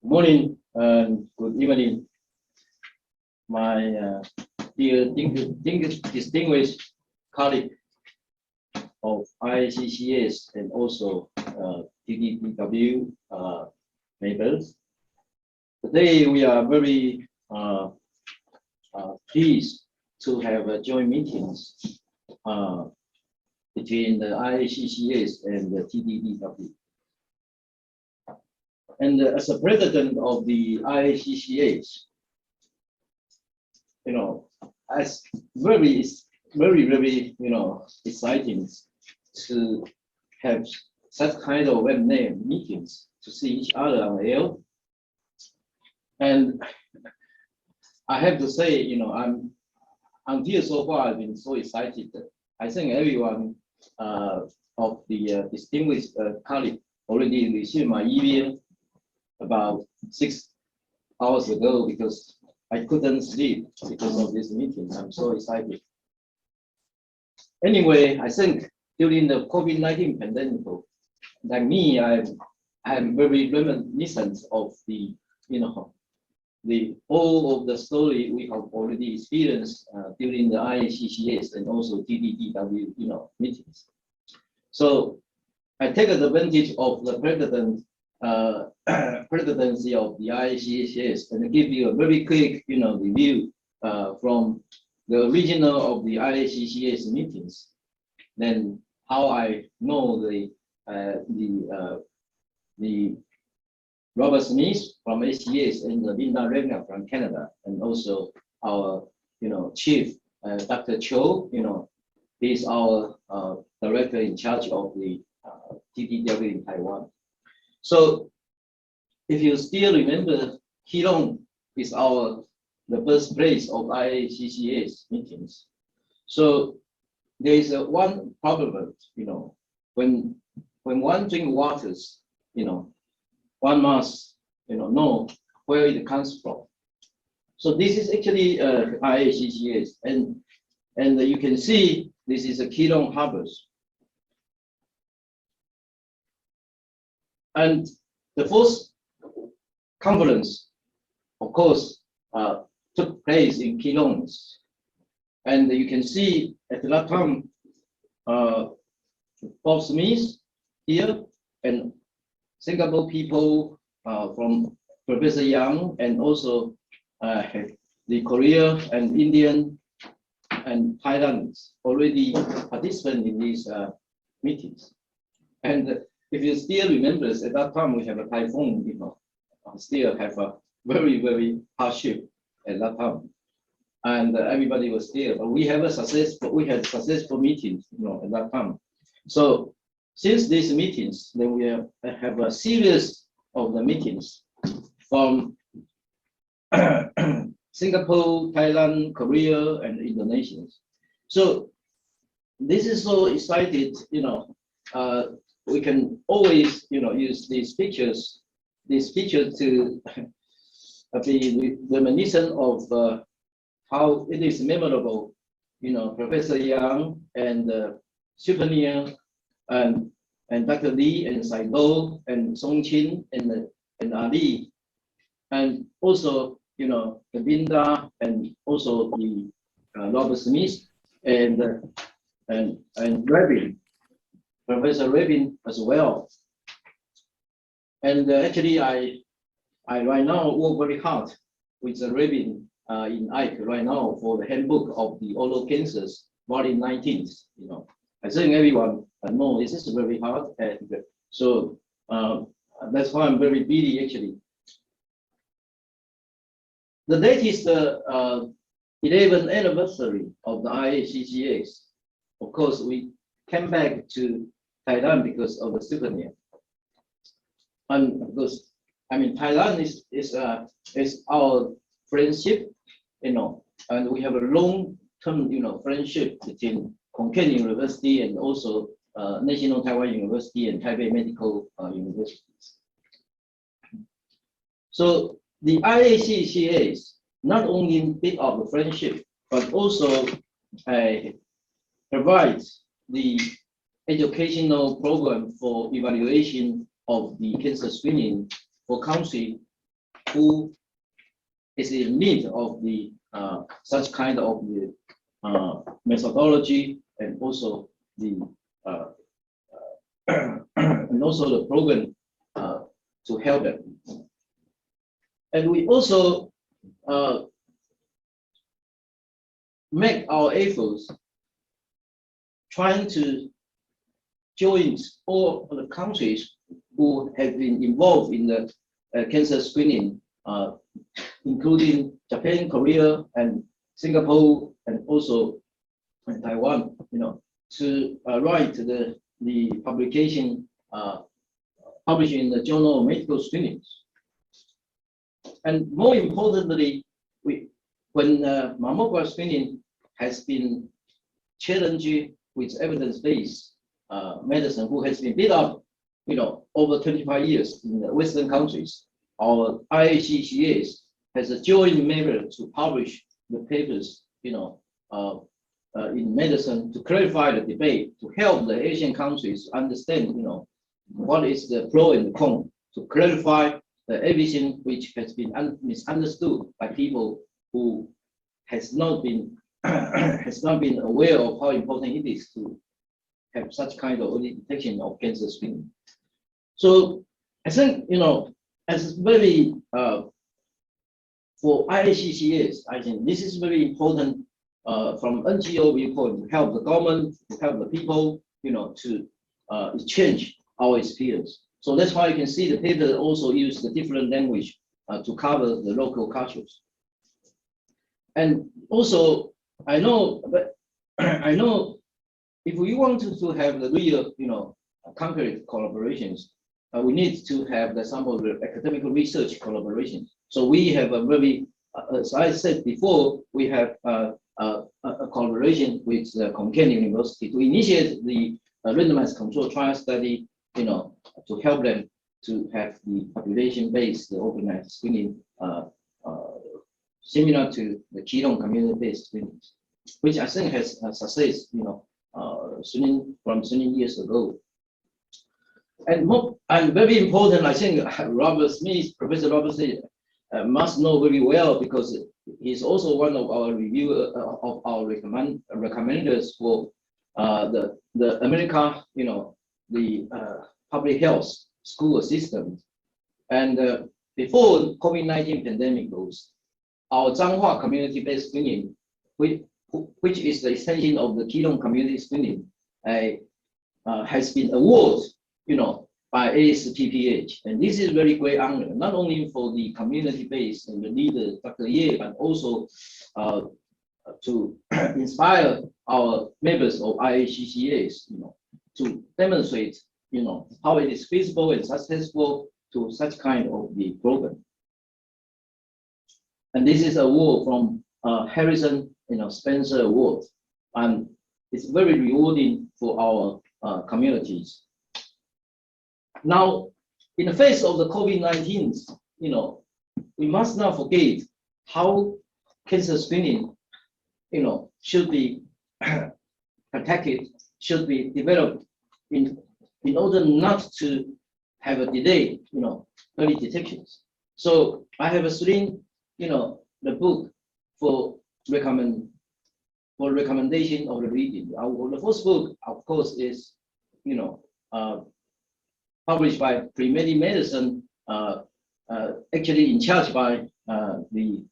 Morning and good evening, my dear distinguished colleague of ICCS and also TDDW members. Today we are very pleased to have joint meetings between the ICCS and the TDDW. And as a president of the ICCS, it's very, exciting to have such kind of web name meetings to see each other on air. And I have to say, until so far, I've been so excited. I think everyone of the distinguished colleague already received my email about 6 hours ago because I couldn't sleep because of this meeting. I'm so excited. Anyway, I think during the COVID-19 pandemic, like me, I'm very reminiscent of the all of the story we have already experienced during the ICCS and also TDDW, meetings. So I take advantage of the presidency of the ICCS and give you a very quick, review from the original of the ICCS meetings. Then how I know the Robert Smith from ACS and the Linda Regner from Canada, and also our, chief Dr. Cho, he's our director in charge of the TDW in Taiwan. So if you still remember, Keelung is the birthplace of ICCS meetings. So there is one problem, when one drink waters, one must, know where it comes from. So this is actually ICCS, and you can see this is a Keelung Harbors. And the first conference, of course, took place in Keelung. And you can see at that time, Bob Smith here, and Singapore people from Professor Yang, and also the Korea and Indian and Thailand already participate in these meetings. And if you still remember, at that time we have a typhoon, still have a very, very hardship at that time. And everybody was there, but we had successful meetings, at that time. So since these meetings, then we have a series of the meetings from Singapore, Thailand, Korea, and Indonesia. So this is so excited, we can always, use these pictures to be reminiscent of how it is memorable, Professor Yang and Souvenir and Dr. Lee and Saido and Song Chin and Ali, and also, the Binda, and also the Robert Smith and Rabin. Professor Rabin as well. And actually, I right now work very hard with the Rabin in Ike right now for the handbook of the oral cancers, volume 19. I think everyone knows this is very hard, and so that's why I'm very busy actually. The date is the 11th anniversary of the ICCS. Of course, we came back to Thailand because of the souvenir. And because Thailand is our friendship, and we have a long-term, friendship between Khon Kaen University and also National Taiwan University and Taipei Medical Universities. So the IACCAs not only build up the friendship, but also provides the educational program for evaluation of the cancer screening for country who is in need of the such kind of the methodology and also the and also the program to help them. And we also make our efforts trying to join all the countries who have been involved in the cancer screening, including Japan, Korea, and Singapore, and also Taiwan, to write the publication published in the Journal of Medical Screening. And more importantly, when mammogram screening has been challenged with evidence-based medicine, who has been built up, over 25 years in the Western countries, our IACCS has a joint measure to publish the papers, in medicine to clarify the debate, to help the Asian countries understand, what is the pro and the con, to clarify everything which has been misunderstood by people who has not been aware of how important it is to have such kind of early detection of cancer screening. So I think, as very for IACCS, I think this is very important from NGO viewpoint to help the government, to help the people, to exchange our experience. So that's why you can see the paper also use the different language to cover the local cultures. And also, I know if we want to have the real, concrete collaborations, we need to have some of the academic research collaboration. So we have a very, as I said before, we have a collaboration with Konkani University to initiate the randomized control trial study, to help them to have the population-based organized screening, similar to the Keelung community-based screening, which I think has success, from 20 years ago. And very important, I think Robert Smith, Professor Robert Smith, must know very well, because he's also one of our reviewers of our recommenders for the America, the public health school system. And before COVID-19 pandemic goes, our Zhanghua community-based screening, which is the extension of the Keelung community screening, has been awarded, by ASPPH. And this is very great honor, not only for the community-based and the leader, Dr. Ye, but also to inspire our members of IACCS, to demonstrate, how it is feasible and successful to such kind of the program. And this is an award from Harrison, Spencer Award, and it's very rewarding for our communities. Now, in the face of the COVID-19, we must not forget how cancer screening, should be protected, should be developed in order not to have a delay, early detections. So I have a screen, the book for recommendation of the reading. The first book, of course, is, published by Pre-Med Medicine, actually in charge by the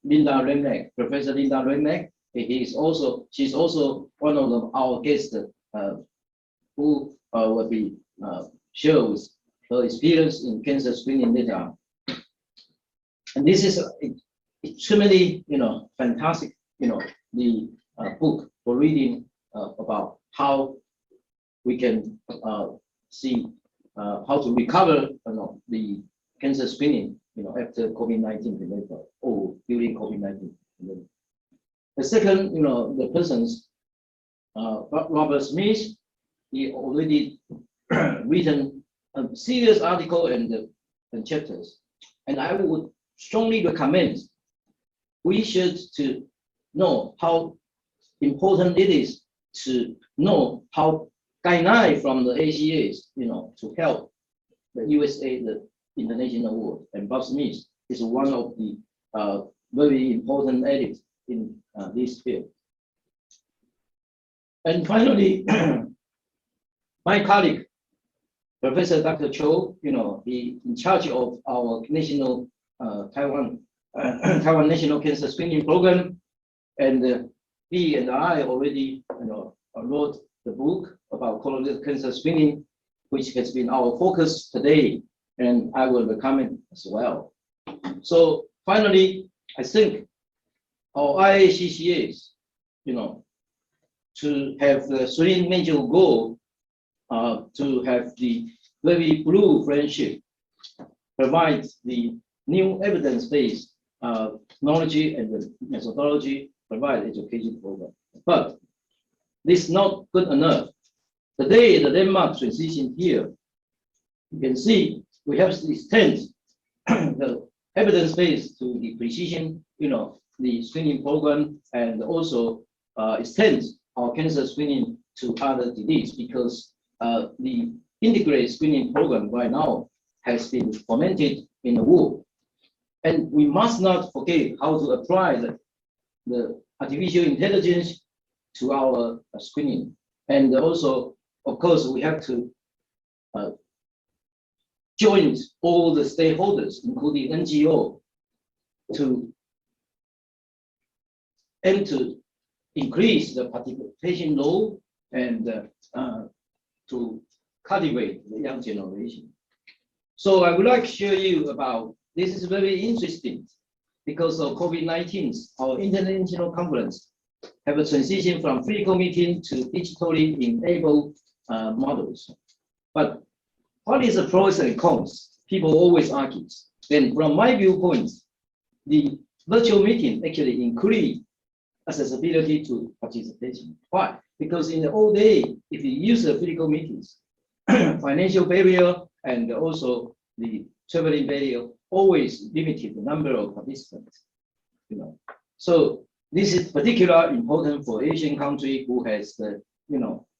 Linda Remneck, Professor Linda Remneck. She's also one of our guests who will be shows her experience in cancer screening data. And this is extremely, fantastic, the book for reading about how we can see how to recover the cancer screening after COVID-19 pandemic or during COVID-19 pandemic. The second, the persons, Robert Smith, he already written a serious article and chapters, and I would strongly recommend we should to know how important it is to know how guideline from the ACAs, to help the USA, the international world. And Bob Smith is one of the very important edits in this field. And finally, my colleague, Professor Dr. Cho, he in charge of our national Taiwan National Cancer Screening Program, and he and I already wrote the book about colorectal cancer screening, which has been our focus today, and I will recommend as well. So finally, I think our IACCAs, to have the three major goals, to have the very blue friendship, provide the new evidence-based knowledge and the methodology, provide education program. But this is not good enough. Today, the landmark transition here, you can see we have to extend the evidence-based to the precision, the screening program, and also extend our cancer screening to other diseases, because the integrated screening program right now has been fomented in the world. And we must not forget how to apply the artificial intelligence to our screening. And also, of course, we have to join all the stakeholders, including NGO, to aim to increase the participation role and to cultivate the young generation. So I would like to show you about, this is very interesting, because of COVID-19, our international conference have a transition from physical meeting to digitally enabled models. But what is the pros and cons? People always argue. Then from my viewpoint, the virtual meeting actually increase accessibility to participation. Why? Because in the old day, if you use the physical meetings, financial barrier and also the traveling barrier always limited the number of participants. So this is particularly important for Asian country who has the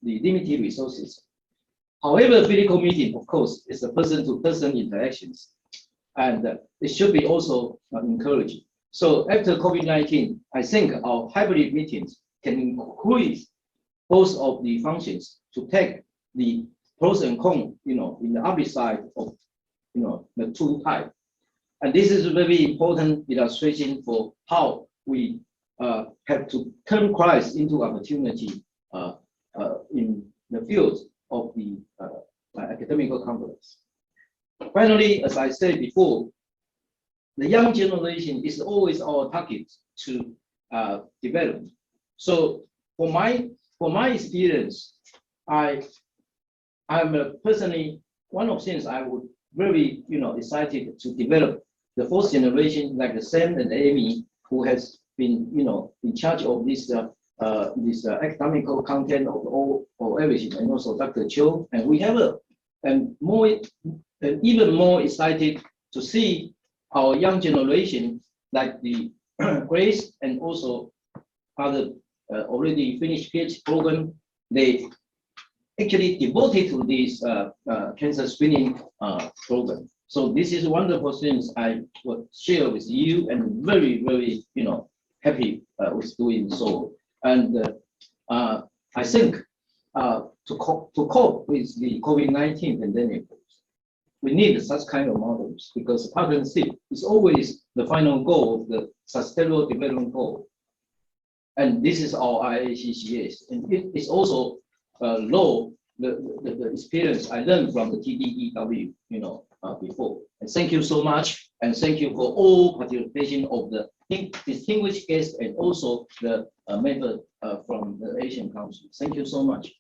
limited resources. However, physical meeting, of course, is the person-to-person interactions, and it should be also encouraged. So after COVID-19, I think our hybrid meetings can increase both of the functions to take the pros and cons, in the other side of, the two types. And this is a very important illustration for how we have to turn crisis into opportunity in the field of the academic conference. Finally, as I said before, the young generation is always our target to develop. So for my experience, I'm personally, one of the things I would very excited to develop the fourth generation, like the Chen and Amy, who has been in charge of this academical content of all or everything, and also Dr. Cho, and we have even more excited to see our young generation, like the Grace and also other already finished PhD program, they actually devoted to this cancer screening program. So this is wonderful things I would share with you, and very, very happy with doing so. And I think to cope with the COVID-19 pandemic, we need such kind of models, because partnership is always the final goal of the sustainable development goal. And this is our IACCAs. And it is also the experience I learned from the TDEW, before. And thank you so much. And thank you for all participation of the distinguished guests and also the member from the Asian Council. Thank you so much.